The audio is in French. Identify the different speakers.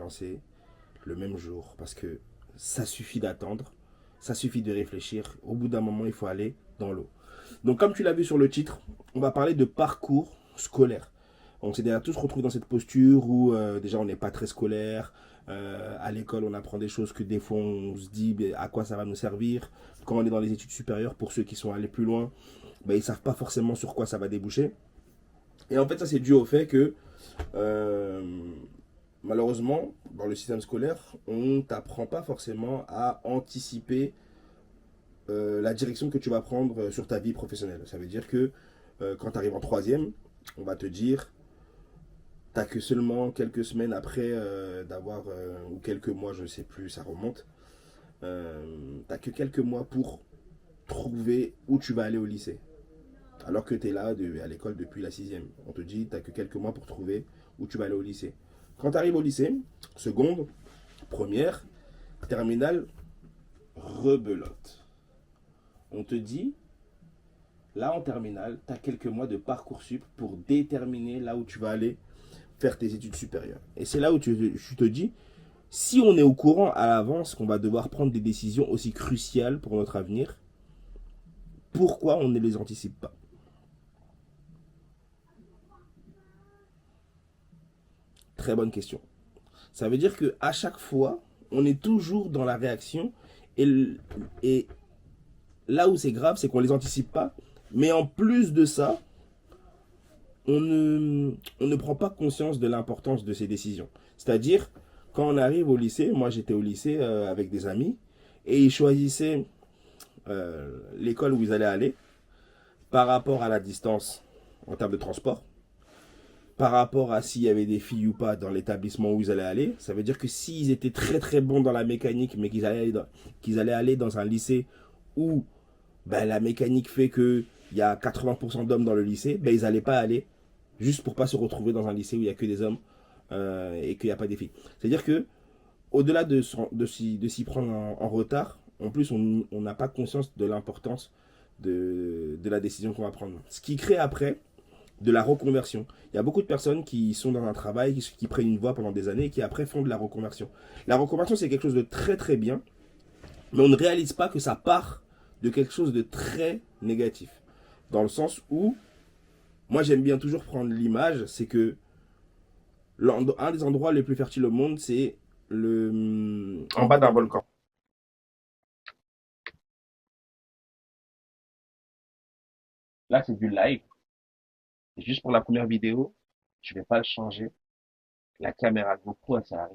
Speaker 1: commencer le même jour parce que ça suffit d'attendre, ça suffit de réfléchir. Au bout d'un moment, il faut aller dans l'eau. Donc, comme tu l'as vu sur le titre, on va parler de parcours scolaire. On s'est déjà tous retrouvés dans cette posture où déjà on n'est pas très scolaire. À l'école, on apprend des choses que des fois on se dit à quoi ça va nous servir. Quand on est dans les études supérieures, pour ceux qui sont allés plus loin, ils ne savent pas forcément sur quoi ça va déboucher. Et en fait, ça c'est dû au fait que euh, malheureusement, dans le système scolaire, on ne t'apprend pas forcément à anticiper la direction que tu vas prendre sur ta vie professionnelle. Ça veut dire que quand tu arrives en troisième, on va te dire, t'as que seulement quelques semaines après d'avoir, ou quelques mois, je ne sais plus, ça remonte, t'as que quelques mois pour trouver où tu vas aller au lycée. Alors que tu es là à l'école depuis la sixième. On te dit, t'as que quelques mois pour trouver où tu vas aller au lycée. Quand tu arrives au lycée, seconde, première, terminale, rebelote. On te dit, là en terminale, tu as quelques mois de parcoursup pour déterminer là où tu vas aller faire tes études supérieures. Et c'est là où tu te dis, si on est au courant à l'avance qu'on va devoir prendre des décisions aussi cruciales pour notre avenir, pourquoi on ne les anticipe pas? Très bonne question. Ça veut dire que à chaque fois, on est toujours dans la réaction et, et là où c'est grave, c'est qu'on les anticipe pas. Mais en plus de ça, on ne prend pas conscience de l'importance de ces décisions. C'est-à-dire, quand on arrive au lycée, moi j'étais au lycée avec des amis, et ils choisissaient l'école où ils allaient aller par rapport à la distance en termes de transport, par rapport à s'il y avait des filles ou pas dans l'établissement où ils allaient aller. Ça veut dire que s'ils étaient très très bons dans la mécanique, mais qu'ils allaient aller dans un lycée où la mécanique fait qu'il y a 80% d'hommes dans le lycée, ils n'allaient pas aller juste pour pas se retrouver dans un lycée où il n'y a que des hommes et qu'il n'y a pas des filles. C'est-à-dire que au-delà de s'y prendre en retard, en plus on n'a pas conscience de l'importance de la décision qu'on va prendre. Ce qui crée après de la reconversion. Il y a beaucoup de personnes qui sont dans un travail, qui prennent une voie pendant des années et qui après font de la reconversion. La reconversion, c'est quelque chose de très très bien, mais on ne réalise pas que ça part de quelque chose de très négatif. Dans le sens où, moi j'aime bien toujours prendre l'image, c'est que un des endroits les plus fertiles au monde, c'est en bas d'un volcan. Là, c'est du live. C'est juste pour la première vidéo. Je vais pas le changer. La caméra GoPro, elle s'est arrêtée.